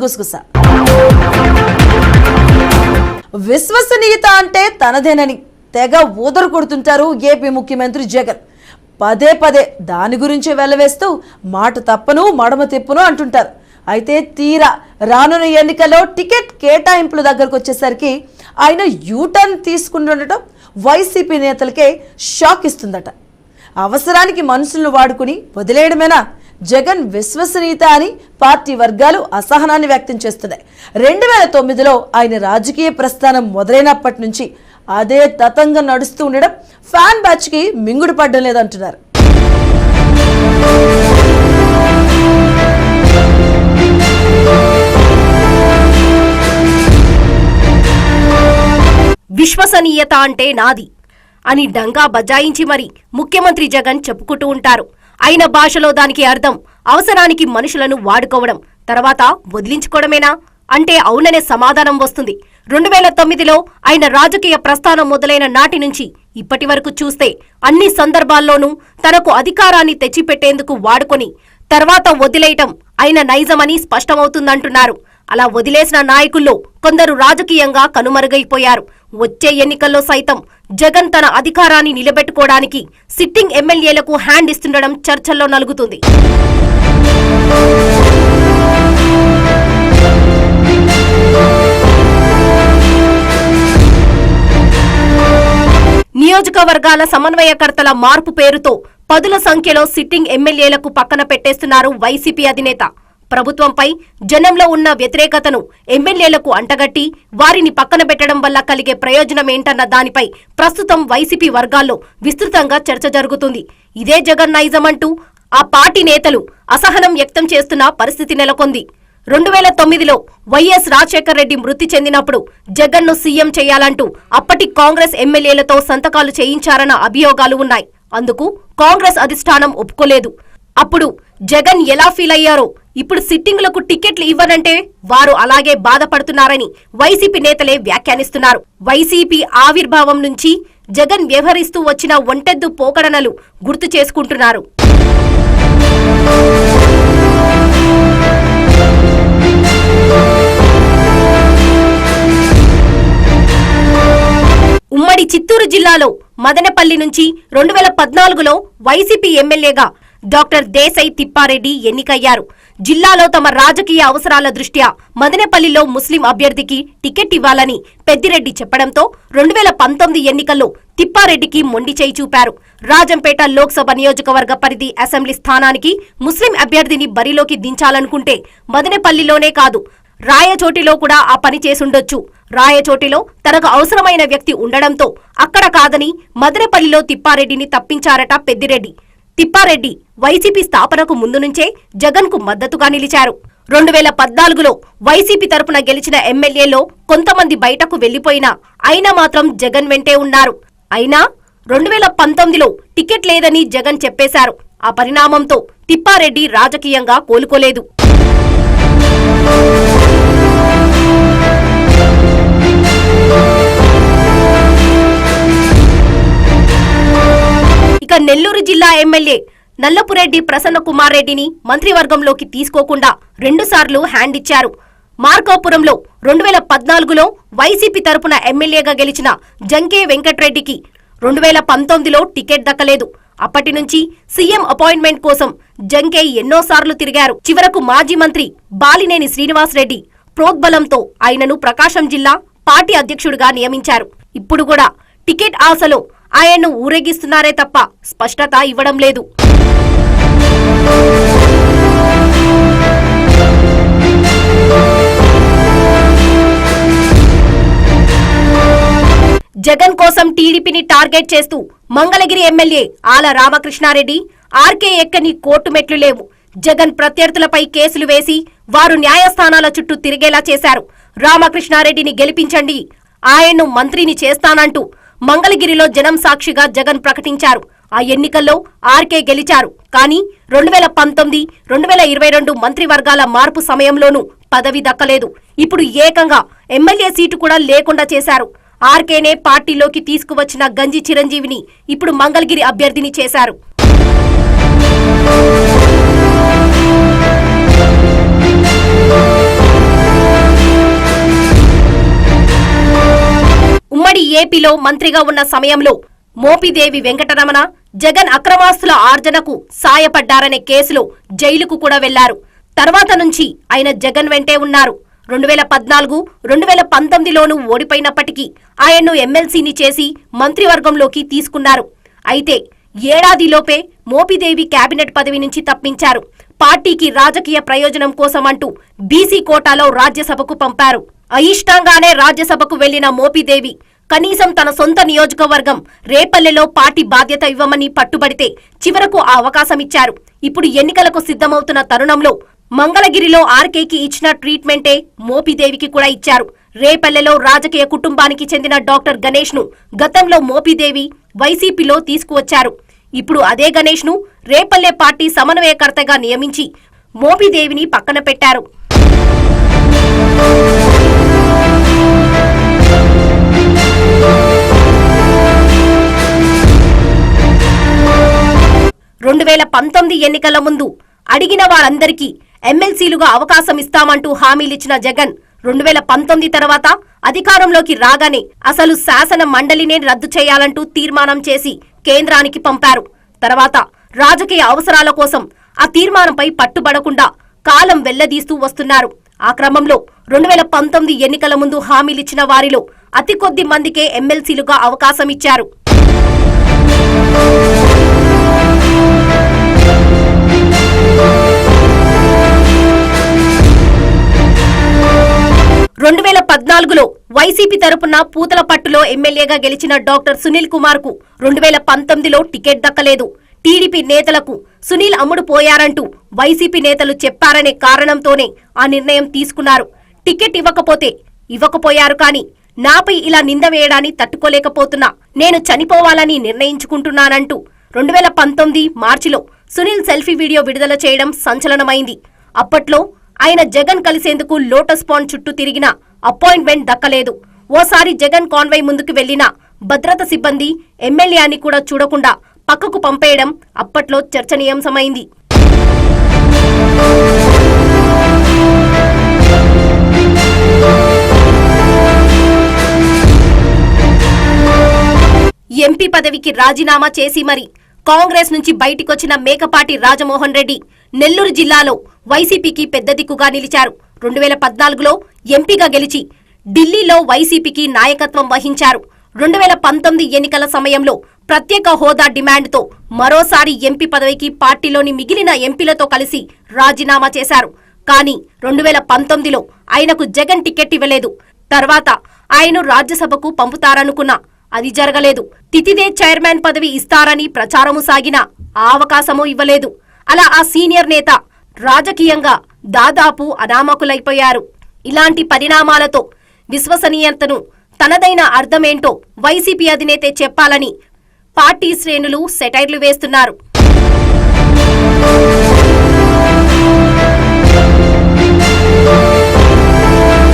గుసగుస. విశ్వసనీయత అంటే తనదేనని తెగ ఊదరు కొడుతుంటారు ఏపీ ముఖ్యమంత్రి జగన్. పదే పదే దాని గురించి వెల్లవేస్తూ మాట తప్పను మడమ తిప్పును అంటుంటారు. అయితే తీరా రానున్న ఎన్నికల్లో టికెట్ కేటాయింపుల దగ్గరకు వచ్చేసరికి ఆయన యూటర్న్ తీసుకుంటుండటం వైసీపీ నేతలకే షాక్ ఇస్తుందట. అవసరానికి మనుషులను వాడుకుని వదిలేయడమేనా జగన్ విశ్వసనీయత అని పార్టీ వర్గాలు అసహనాన్ని వ్యక్తం చేస్తున్నాయి. 2009లో ఆయన రాజకీయ ప్రస్థానం మొదలైనప్పటి నుంచి అదే తతంగా నడుస్తూ ఉండడం ఫ్యాన్ బ్యాచ్ కి మింగుడు పడ్డం లేదంటున్నారు. విశ్వసనీయత అంటే నాది అని డంగా బజాయించి మరి ముఖ్యమంత్రి జగన్ చెప్పుకుంటూ ఉంటారు. ఆయన భాషలో దానికి అర్థం అవసరానికి మనుషులను వాడుకోవడం, తర్వాత వదిలించుకోవడమేనా అంటే అవుననే సమాధానం వస్తుంది. 2009లో ఆయన రాజకీయ ప్రస్థానం మొదలైన నాటి నుంచి ఇప్పటి వరకు చూస్తే అన్ని సందర్భాల్లోనూ తనకు అధికారాన్ని తెచ్చిపెట్టేందుకు వాడుకొని తర్వాత వదిలేయటం ఆయన నైజమని స్పష్టమవుతుందంటున్నారు. అలా వదిలేసిన నాయకుల్లో కొందరు రాజకీయంగా కనుమరుగైపోయారు. వచ్చే ఎన్నికల్లో సైతం జగన్ తన అధికారాన్ని నిలబెట్టుకోవడానికి సిట్టింగ్ ఎమ్మెల్యేలకు హ్యాండ్ ఇస్తుండడం చర్చల్లో నలుగుతుంది. నియోజకవర్గాల సమన్వయకర్తల మార్పు పేరుతో పదుల సంఖ్యలో సిట్టింగ్ ఎమ్మెల్యేలకు పక్కన పెట్టేస్తున్నారు వైసీపీ అధినేత. ప్రభుత్వంపై జనంలో ఉన్న వ్యతిరేకతను ఎమ్మెల్యేలకు అంటగట్టి వారిని పక్కన పెట్టడం వల్ల కలిగే ప్రయోజనమేంటన్న దానిపై ప్రస్తుతం వైసీపీ వర్గాల్లో విస్తృతంగా చర్చ జరుగుతుంది. ఇదే జగన్ నైజం అంటూ ఆ పార్టీ నేతలు అసహనం వ్యక్తం చేస్తున్న పరిస్థితి నెలకొంది. 2009లో వైఎస్ రాజశేఖర్ రెడ్డి మృతి చెందినప్పుడు జగన్ను సీఎం చేయాలంటూ అప్పటి కాంగ్రెస్ ఎమ్మెల్యేలతో సంతకాలు చేయించారన్న అభియోగాలు ఉన్నాయి. అందుకు కాంగ్రెస్ అధిష్టానం ఒప్పుకోలేదు. అప్పుడు జగన్ ఎలా ఫీల్ అయ్యారో ఇప్పుడు సిట్టింగులకు టికెట్లు ఇవ్వనంటే వారు అలాగే బాధపడుతున్నారని వైసీపీ నేతలే వ్యాఖ్యానిస్తున్నారు. వైసీపీ ఆవిర్భావం నుంచి జగన్ వ్యవహరిస్తూ వచ్చిన ఒంటెద్దు పోకడనలు గుర్తు చేసుకుంటున్నారు. ఉమ్మడి చిత్తూరు జిల్లాలో మదనపల్లి నుంచి 2014లో వైసీపీ ఎమ్మెల్యేగా డాక్టర్ దేశాయ్ తిప్పారెడ్డి ఎన్నికయ్యారు. జిల్లాలో తమ రాజకీయ అవసరాల దృష్ట్యా మదనపల్లిలో ముస్లిం అభ్యర్థికి టికెట్ ఇవ్వాలని పెద్దిరెడ్డి చెప్పడంతో 2019 ఎన్నికల్లో తిప్పారెడ్డికి మొండి చేయి చూపారు. రాజంపేట లోక్సభ నియోజకవర్గ పరిధి అసెంబ్లీ స్థానానికి ముస్లిం అభ్యర్థిని బరిలోకి దించాలనుకుంటే మదనపల్లిలోనే కాదు రాయచోటిలో కూడా ఆ పని చేసుండొచ్చు. రాయచోటిలో తనకు అవసరమైన వ్యక్తి ఉండడంతో అక్కడ కాదని మదనపల్లిలో తిప్పారెడ్డిని తప్పించారట పెద్దిరెడ్డి. తిప్పారెడ్డి వైసీపీ స్థాపనకు ముందు నుంచే జగన్ కు మద్దతుగా నిలిచారు. 2014లో వైసీపీ తరపున గెలిచిన ఎమ్మెల్యేలో కొంతమంది బయటకు వెళ్లిపోయినా అయినా మాత్రం జగన్ వెంటే ఉన్నారు. అయినా 2019లో టికెట్ లేదని జగన్ చెప్పేశారు. ఆ పరిణామంతో తిప్పారెడ్డి రాజకీయంగా కోలుకోలేదు. ఇక నెల్లూరు జిల్లా ఎమ్మెల్యే నల్లపురెడ్డి ప్రసన్న కుమార్ రెడ్డిని మంత్రివర్గంలోకి తీసుకోకుండా 2 సార్లు హ్యాండ్ ఇచ్చారు. మార్కాపురంలో 2014లో వైసీపీ తరపున ఎమ్మెల్యేగా గెలిచిన జంకే వెంకట్రెడ్డికి 2019లో టికెట్ దక్కలేదు. అప్పటి నుంచి సీఎం అపాయింట్మెంట్ కోసం జంకే ఎన్నోసార్లు తిరిగారు. చివరకు మాజీ మంత్రి బాలినేని శ్రీనివాసరెడ్డి ప్రోద్బలంతో ఆయనను ప్రకాశం జిల్లా పార్టీ అధ్యక్షుడిగా నియమించారు. ఇప్పుడు కూడా టికెట్ ఆశలో ఆయన్ను ఊరేగిస్తున్నారే తప్ప స్పష్టత ఇవ్వడం లేదు. జగన్ కోసం టీడీపీని టార్గెట్ చేస్తూ మంగళగిరి ఎమ్మెల్యే ఆల రామకృష్ణారెడ్డి ఆర్కే ఎక్కని కోర్టు మెట్లు లేవు. జగన్ ప్రత్యర్థులపై కేసులు వేసి వారు న్యాయస్థానాల చుట్టూ తిరిగేలా చేశారు. రామకృష్ణారెడ్డిని గెలిపించండి, ఆయన్ను మంత్రిని చేస్తానంటూ మంగళగిరిలో జనం సాక్షిగా జగన్ ప్రకటించారు. ఆ ఎన్నికల్లో ఆర్కే గెలిచారు. కానీ 2019, 2022 మంత్రివర్గాల మార్పు సమయంలోనూ పదవి దక్కలేదు. ఇప్పుడు ఏకంగా ఎమ్మెల్యే సీటు కూడా లేకుండా చేశారు. ఆర్కేనే పార్టీలోకి తీసుకువచ్చిన గంజి చిరంజీవిని ఇప్పుడు మంగళగిరి అభ్యర్థిని చేశారు. వైసీపీలో మంత్రిగా ఉన్న సమయంలో మోపిదేవి వెంకటరమణ జగన్ అక్రమాస్తుల ఆర్జనకు సాయపడ్డారనే కేసులో జైలుకు కూడా వెళ్లారు. తర్వాత నుంచి ఆయన జగన్ వెంటే ఉన్నారు. 2014, 2019లోనూ ఓడిపోయినప్పటికీ ఆయన్ను ఎమ్మెల్సీని చేసి మంత్రివర్గంలోకి తీసుకున్నారు. అయితే ఏడాదిలోపే మోపిదేవి కేబినెట్ పదవి నుంచి తప్పించారు. పార్టీకి రాజకీయ ప్రయోజనం కోసమంటూ బీసీ కోటాలో రాజ్యసభకు పంపారు. అయిష్టంగానే రాజ్యసభకు వెళ్లిన మోపిదేవి కనీసం తన సొంత నియోజకవర్గం రేపల్లెలో పార్టీ బాధ్యత ఇవ్వమని పట్టుబడితే చివరకు ఆ అవకాశమిచ్చారు. ఇప్పుడు ఎన్నికలకు సిద్ధమవుతున్న తరుణంలో మంగళగిరిలో ఆర్కేకి ఇచ్చిన ట్రీట్మెంటే మోపిదేవికి కూడా ఇచ్చారు. రేపల్లెలో రాజకీయ కుటుంబానికి చెందిన డాక్టర్ గణేష్ ను గతంలో మోపిదేవి వైసీపీలో తీసుకువచ్చారు. ఇప్పుడు అదే గణేష్ ను రేపల్లె పార్టీ సమన్వయకర్తగా నియమించి మోపిదేవిని పక్కన పెట్టారు. ఎన్నికల ముందు అడిగిన వారందరికీ ఎమ్మెల్సీలుగా అవకాశం ఇస్తామంటూ హామీలిచ్చిన జగన్ 2019 తర్వాత అధికారంలోకి రాగానే అసలు శాసన మండలినే రద్దు చేయాలంటూ తీర్మానం చేసి కేంద్రానికి పంపారు. తర్వాత రాజకీయ అవసరాల కోసం ఆ తీర్మానంపై పట్టుబడకుండా కాలం వెళ్లదీస్తూ వస్తున్నారు. ఆ క్రమంలో 2019 ఎన్నికల ముందు హామీలిచ్చిన వారిలో అతి కొద్ది మందికే ఎమ్మెల్సీలుగా అవకాశం ఇచ్చారు. వైసీపీ తరపున పూతలపట్టులో ఎమ్మెల్యేగా గెలిచిన డాక్టర్ సునీల్ కుమార్ కు 2019లో టికెట్ దక్కలేదు. టీడీపీ నేతలకు సునీల్ అమ్ముడు పోయారంటూ వైసీపీ నేతలు చెప్పారనే కారణంతోనే ఆ నిర్ణయం తీసుకున్నారు. టికెట్ ఇవ్వకపోయారు కానీ నాపై ఇలా నింద వేయడాన్ని తట్టుకోలేకపోతున్నా, నేను చనిపోవాలని నిర్ణయించుకుంటున్నానంటూ 2019 మార్చిలో సునీల్ సెల్ఫీ వీడియో విడుదల చేయడం సంచలనమైంది. అప్పట్లో ఆయన జగన్ కలిసేందుకు లోటస్ పాండ్ చుట్టూ తిరిగిన అపాయింట్మెంట్ దక్కలేదు. ఓసారి జగన్ కాన్వాయ్ ముందుకు వెళ్లిన భద్రతా సిబ్బంది ఎమ్మెల్యే అని కూడా చూడకుండా పక్కకు పంపేయడం అప్పట్లో చర్చనీయాంశమైంది. ఎంపీ పదవికి రాజీనామా చేసి మరి కాంగ్రెస్ నుంచి బయటికొచ్చిన మేకపాటి రాజమోహన్ రెడ్డి నెల్లూరు జిల్లాలో వైసీపీకి పెద్ద దిక్కుగా నిలిచారు. 2014లో ఎంపీగా గెలిచి ఢిల్లీలో వైసీపీకి నాయకత్వం వహించారు. 2019 ఎన్నికల సమయంలో ప్రత్యేక హోదా డిమాండ్తో మరోసారి ఎంపీ పదవికి పార్టీలోని మిగిలిన ఎంపీలతో కలిసి రాజీనామా చేశారు. కానీ 2019లో ఆయనకు జగన్ టికెట్ ఇవ్వలేదు. తర్వాత ఆయన్ను రాజ్యసభకు పంపుతారనుకున్నా అది జరగలేదు. తితిదే చైర్మన్ పదవి ఇస్తారని ప్రచారము సాగినా ఆ అవకాశమూ ఇవ్వలేదు. అలా ఆ సీనియర్ నేత రాజకీయంగా దాదాపు అనామకులైపోయారు. ఇలాంటి పరిణామాలతో విశ్వసనీయతను తనదైన అర్థమేంటో వైసీపీ అధినేతే చెప్పాలని పార్టీ శ్రేణులు సెటైర్లు వేస్తున్నారు.